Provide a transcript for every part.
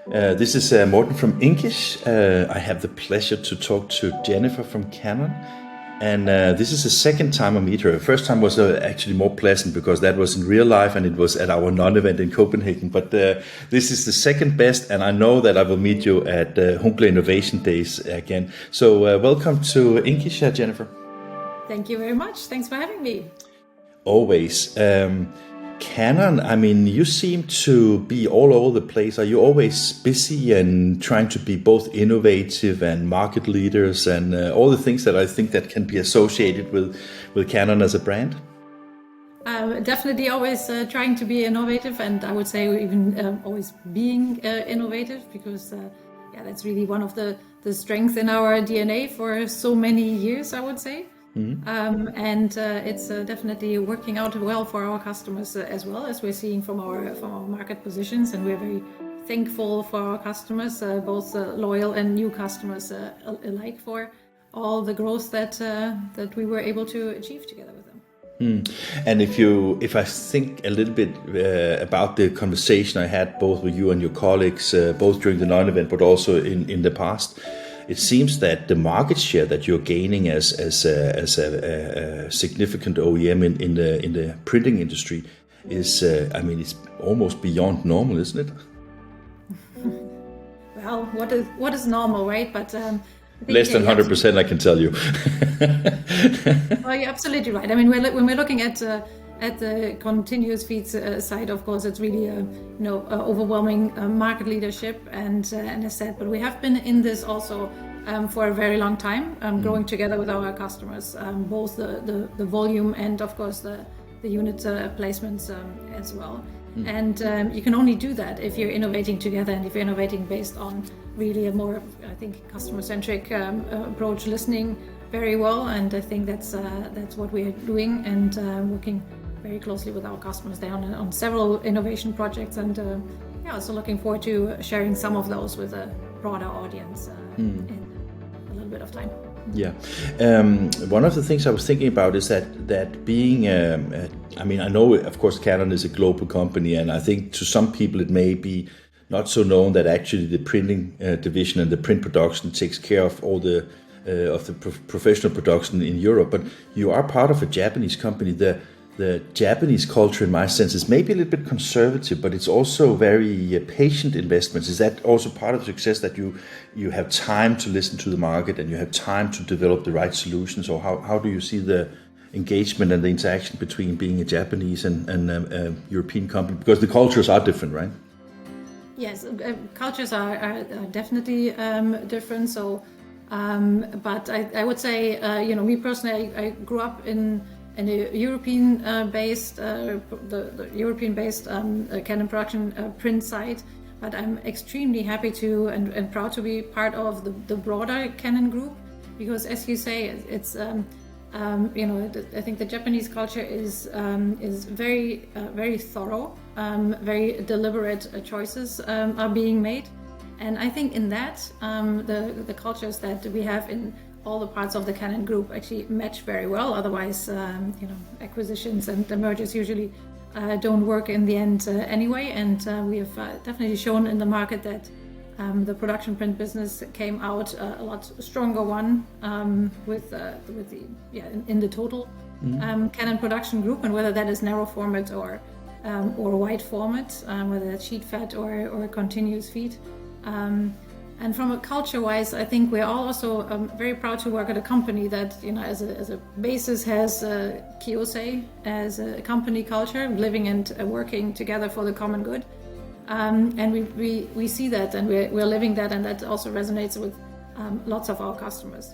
This is Morten from INKISH. I have the pleasure to talk to Jennifer from Canon. And this is the second time I meet her. The first time was actually more pleasant because that was in real life and it was at our non-event in Copenhagen. But this is the second best, and I know that I will meet you at Hunkeler Innovationdays again. So welcome to INKISH, Jennifer. Thank you very much. Thanks for having me. Always. Canon, I mean, you seem to be all over the place. Are you always busy and trying to be both innovative and market leaders and all the things that I think that can be associated with Canon as a brand? Definitely always trying to be innovative, and I would say even always being innovative, because that's really one of the strengths in our DNA for so many years, I would say. And it's definitely working out well for our customers as well, as we're seeing from our market positions, and we're very thankful for our customers, both loyal and new customers alike, for all the growth that we were able to achieve together with them. And if I think a little bit about the conversation I had both with you and your colleagues, both during the non-event but also in the past, it seems that the market share that you're gaining as a significant OEM in the printing industry is, it's almost beyond normal, isn't it? Well, what is normal, right? But less than 100%, I can tell you. Well, you're absolutely right. I mean, when we're looking at the continuous feeds side, of course, it's really overwhelming market leadership, and as said, but we have been in this also for a very long time, growing together with our customers, both the volume and of course the unit placements as well. And you can only do that if you're innovating together, and if you're innovating based on really a more, I think, customer-centric approach, listening very well, and I think that's what we're doing, and working very closely with our customers there on several innovation projects, and so looking forward to sharing some of those with a broader audience in a little bit of time. Yeah. One of the things I was thinking about is that being, I know, of course, Canon is a global company, and I think to some people it may be not so known that actually the printing division and the print production takes care of all the professional production in Europe. But you are part of a Japanese company. The Japanese culture, in my sense, is maybe a little bit conservative, but it's also very patient investments. Is that also part of success, that you have time to listen to the market and you have time to develop the right solutions? Or how do you see the engagement and the interaction between being a Japanese and a European company? Because the cultures are different, right? Yes, cultures are definitely different. So, but I would say, me personally, I grew up in a European-based, the European-based Canon production print site, but I'm extremely happy to and proud to be part of the broader Canon group, because, as you say, it's I think the Japanese culture is very very thorough, very deliberate choices are being made, and I think in that the cultures that we have in all the parts of the Canon group actually match very well. Otherwise, acquisitions and the mergers usually don't work in the end anyway. And we have definitely shown in the market that the production print business came out a lot stronger one in the total Canon production group, and whether that is narrow format or wide format, whether that's sheet fed or continuous feed. And from a culture-wise, I think we're all also very proud to work at a company that, as a basis has Kiyosei as a company culture, living and working together for the common good. And we see that, and we're living that, and that also resonates with lots of our customers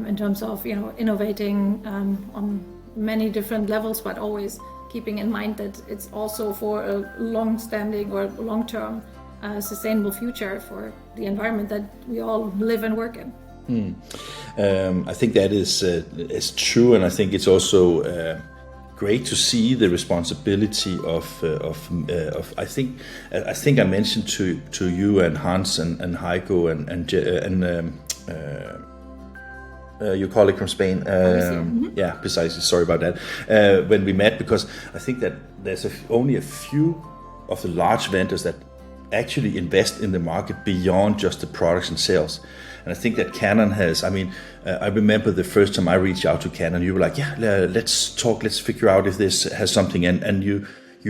in terms of innovating on many different levels, but always keeping in mind that it's also for a long-standing or long-term sustainable future for the environment that we all live and work in. I think that is true, and I think it's also great to see the responsibility of I think I mentioned to you and Hans and Heiko and your colleague from Spain. Yeah, precisely. Sorry about that. When we met, because I think that there's only a few of the large vendors that actually invest in the market beyond just the products and sales. And I think that Canon has, I mean, I remember the first time I reached out to Canon, you were like, yeah, let's talk, let's figure out if this has something. And you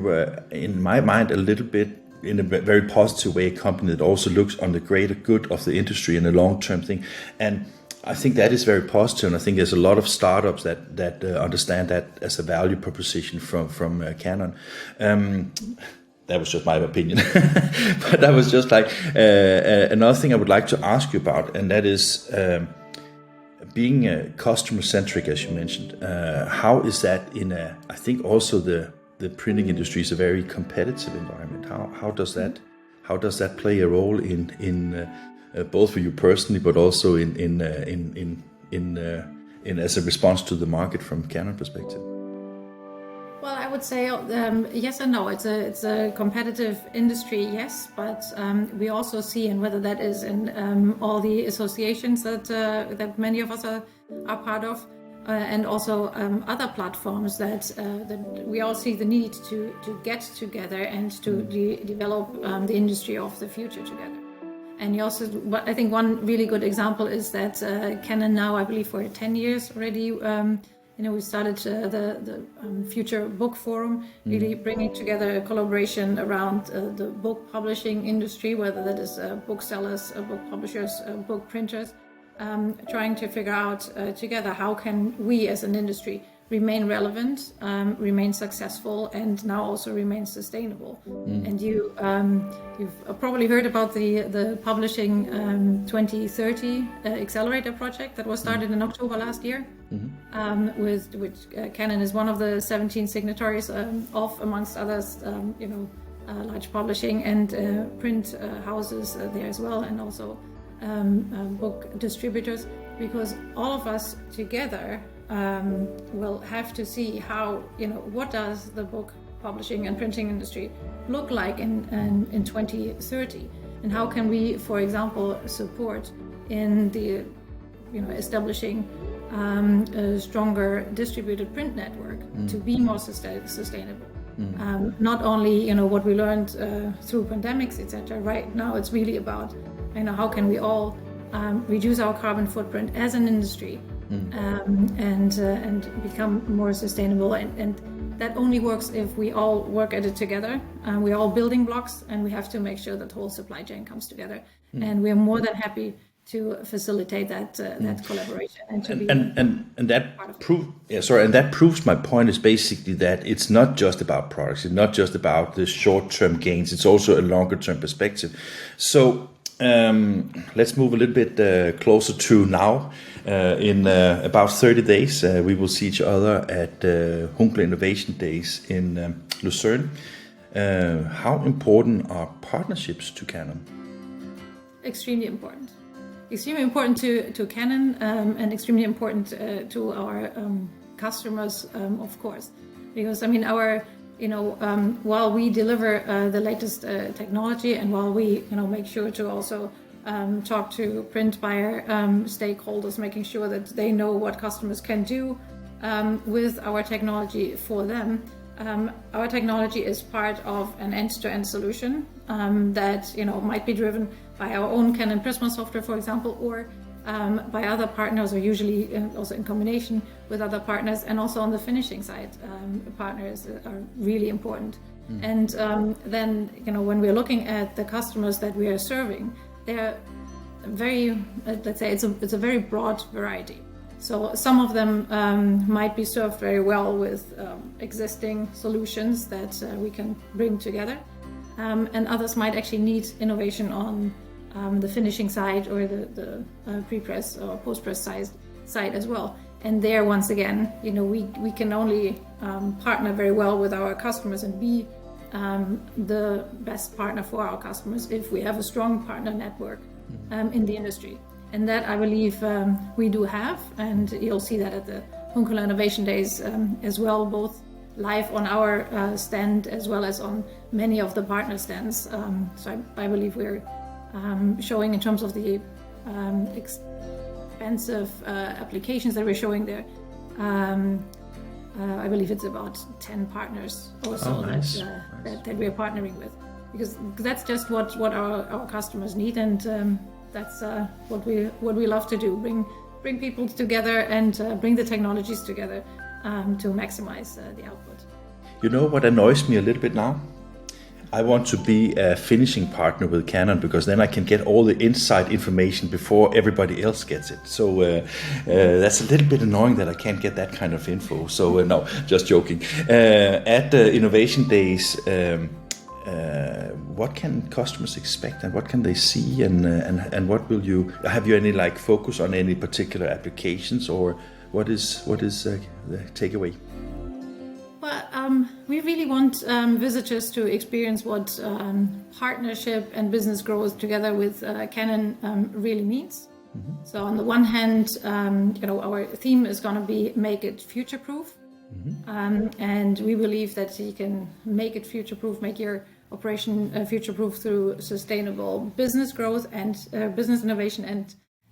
were, in my mind, a little bit, in a very positive way, a company that also looks on the greater good of the industry and a long-term thing. And I think that is very positive, and I think there's a lot of startups that understand that as a value proposition from Canon. That was just my opinion, but that was just like another thing I would like to ask you about, and that is being customer-centric, as you mentioned. How is that I think also the printing industry is a very competitive environment. How does that play a role in both for you personally, but also in as a response to the market from Canon perspective? Well, I would say yes and no. It's a competitive industry, yes, but we also see, and whether that is in all the associations that many of us are part of, and also other platforms that we all see the need to get together and to develop the industry of the future together. And you also, I think one really good example is that Canon now, I believe for 10 years already, we started the Future Book Forum, really bringing together a collaboration around the book publishing industry, whether that is booksellers, book publishers, book printers, trying to figure out together how can we as an industry remain relevant, remain successful, and now also remain sustainable. And you've probably heard about the Publishing 2030 Accelerator project that was started in October last year, which Canon is one of the 17 signatories of, amongst others, large publishing and print houses there as well, and also book distributors, because all of us together will have to see how, what does the book publishing and printing industry look like in 2030, and how can we, for example, support in the establishing a stronger distributed print network to be more sustainable. Not only what we learned through pandemics, etc. Right now, it's really about how can we all reduce our carbon footprint as an industry. And become more sustainable, and that only works if we all work at it together. We're all building blocks, and we have to make sure that the whole supply chain comes together. And we're more than happy to facilitate that collaboration and to be and that proves my point is basically that it's not just about products, it's not just about the short-term gains, it's also a longer-term perspective. So let's move a little bit closer to now. In about 30 days, we will see each other at Hunkeler Innovationdays in Lucern. How important are partnerships to Canon? Extremely important. Extremely important to Canon, and extremely important to our customers, of course. Because, while we deliver the latest technology, and while we make sure to also talk to print buyer stakeholders, making sure that they know what customers can do with our technology for them. Our technology is part of an end-to-end solution that might be driven by our own Canon Prisma software, for example, or by other partners, or usually also in combination with other partners, and also on the finishing side, partners are really important. And then when we're looking at the customers that we are serving, they're very, let's say, it's a very broad variety. So some of them might be served very well with existing solutions that we can bring together, and others might actually need innovation on the finishing side, or the pre-press or post-press side as well. And there, once again, we can only partner very well with our customers and be the best partner for our customers if we have a strong partner network in the industry. And that, I believe, we do have, and you'll see that at the Hunkeler Innovation Days as well, both live on our stand as well as on many of the partner stands. So I believe we're showing, in terms of the expensive applications that we're showing there, I believe it's about 10 partners or so that we're partnering with. because that's just what our customers need, and that's what we love to do: bring people together and bring the technologies together to maximize the output. You know what annoys me a little bit now? I want to be a finishing partner with Canon, because then I can get all the inside information before everybody else gets it. So that's a little bit annoying that I can't get that kind of info. So no, just joking. At the Innovation Days, what can customers expect, and what can they see, and what will you have? You any like focus on any particular applications, or what is the takeaway? Well, we really want visitors to experience what partnership and business growth together with Canon really means. Mm-hmm. So on the one hand, our theme is going to be make it future-proof. Mm-hmm. And we believe that you can make it future-proof, make your operation future-proof through sustainable business growth and business innovation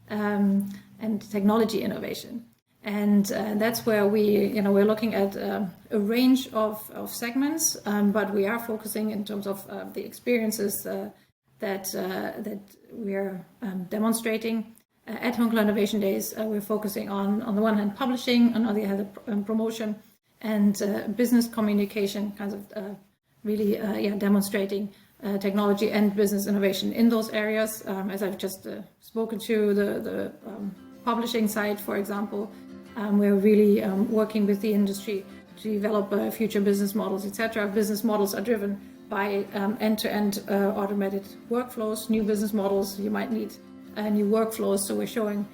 and technology innovation. And that's where we're looking at a range of segments, but we are focusing in terms of the experiences that we're demonstrating at Hunkeler Innovation Days. We're focusing on the one hand publishing, on the other hand promotion and business communication, kinds of really demonstrating technology and business innovation in those areas. As I've just spoken to, the publishing side, for example. We're really working with the industry to develop future business models, etc. Business models are driven by end-to-end automated workflows. New business models, you might need new workflows, so we're showing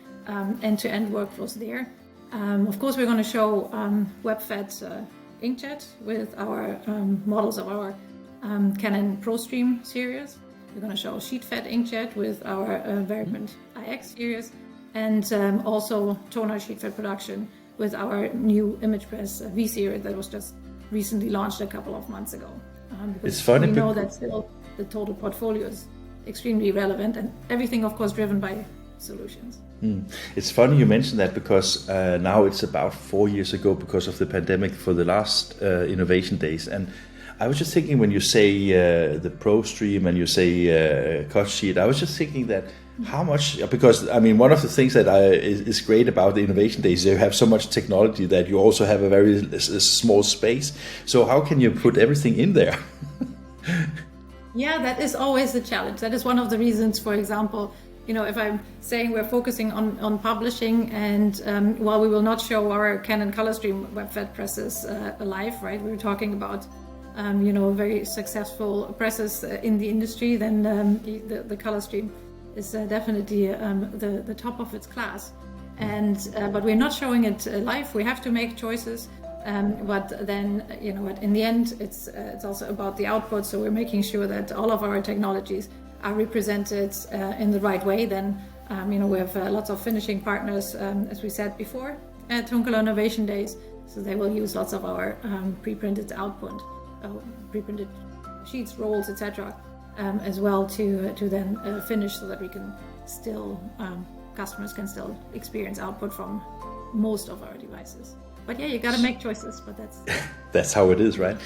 end-to-end workflows there. Of course, we're going to show web-fed inkjet with our models of our Canon ProStream series. We're going to show sheet-fed inkjet with our Veriprint iX series. And also toner sheet-fed production with our new ImagePress V series that was just recently launched a couple of months ago. It's funny. We know that still the total portfolio is extremely relevant, and everything, of course, driven by solutions. It's funny you mentioned that, because now it's about 4 years ago, because of the pandemic, for the last Innovation Days. And I was just thinking, when you say the ProStream and you say cut sheet, I was just thinking that how much, because I mean, one of the things that is great about the Innovation Days, you have so much technology that you also have a very small space. So how can you put everything in there? Yeah, that is always the challenge. That is one of the reasons, for example, if I'm saying we're focusing on publishing, and while we will not show our Canon ColorStream web-fed presses live, right? We were talking about very successful presses in the industry, then the ColorStream is definitely the top of its class. But we're not showing it live. We have to make choices. But then, in the end, it's also about the output. So we're making sure that all of our technologies are represented in the right way. Then, we have lots of finishing partners, as we said before, at Hunkeler Innovation Days. So they will use lots of our pre-printed output, pre-printed sheets, rolls, etc. As well to then finish, so that we can still, customers can still experience output from most of our devices. But yeah, you got to make choices, but that's how it is, right?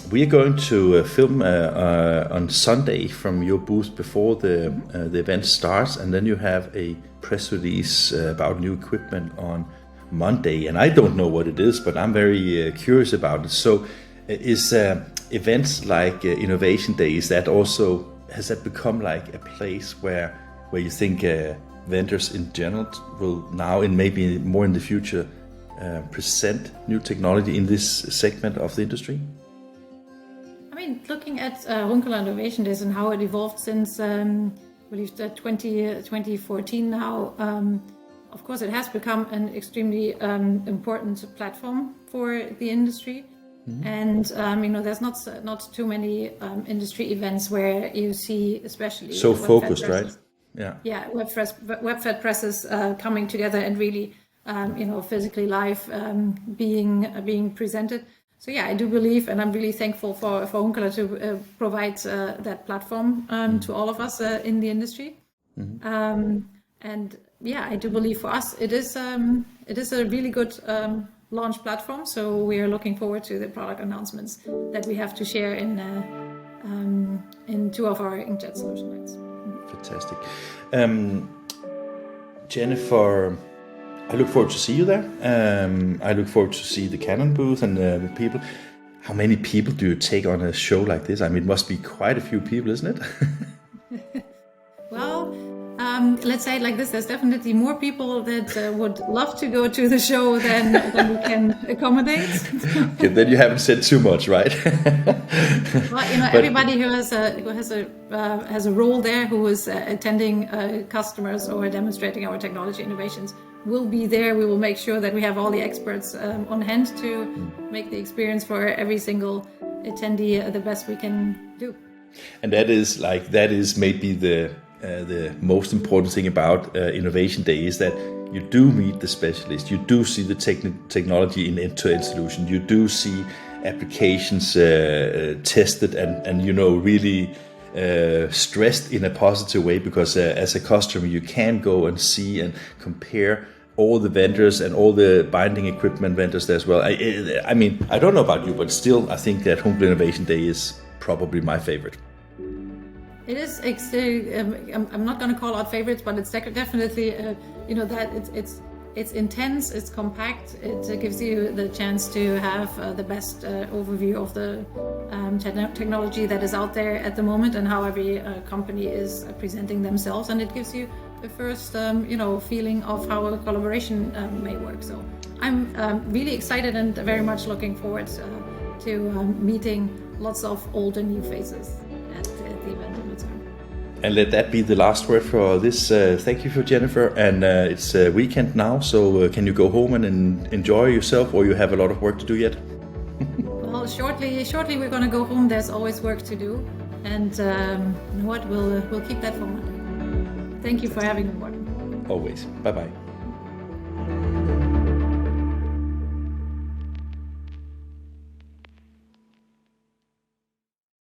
We are going to film on Sunday from your booth before the event starts, and then you have a press release about new equipment on Monday, and I don't know what it is, but I'm very curious about it. So is events like Innovation Days, has that become like a place where you think vendors in general will now, and maybe more in the future, present new technology in this segment of the industry? I mean, looking at Hunkeler Innovation Days and how it evolved since, I believe, 2014 now, of course, it has become an extremely important platform for the industry. Mm-hmm. And there's not too many industry events where you see, especially so focused, right? Yeah, web-fed presses coming together and really, physically live being presented. So yeah, I do believe, and I'm really thankful for Hunkeler to provide that platform to all of us in the industry. Mm-hmm. And yeah, I do believe for us it is a really good launch platform. So we are looking forward to the product announcements that we have to share in two of our inkjet solution lines. Fantastic. Jennifer, I look forward to see you there. I look forward to see the Canon booth and the people. How many people do you take on a show like this? I mean, it must be quite a few people, isn't it? Well, let's say it like this: there's definitely more people that would love to go to the show than we can accommodate. Okay, then you haven't said too much, right? Well, everybody who has a role there, who is attending customers or demonstrating our technology innovations, will be there. We will make sure that we have all the experts on hand to make the experience for every single attendee the best we can do. And that is maybe the most important thing about Innovation Day is that you do meet the specialists, you do see the technology in end-to-end solution, you do see applications tested and really stressed in a positive way, because as a customer you can go and see and compare all the vendors and all the binding equipment vendors there as well. I mean, I don't know about you, but still I think that Hunkeler Innovation Day is probably my favorite. It is. I'm not going to call out favorites, but it's definitely, that it's intense, it's compact, it gives you the chance to have the best overview of the technology that is out there at the moment and how every company is presenting themselves, and it gives you the first, feeling of how a collaboration may work. So I'm really excited and very much looking forward to meeting lots of old and new faces at the event in Lucern. And let that be the last word for this. Thank you for Jennifer. And it's a weekend now, so can you go home and enjoy yourself, or you have a lot of work to do yet? Well, shortly we're going to go home. There's always work to do, and you know what? We'll keep that for Monday. Thank you for having me, Morten. Always. Bye bye.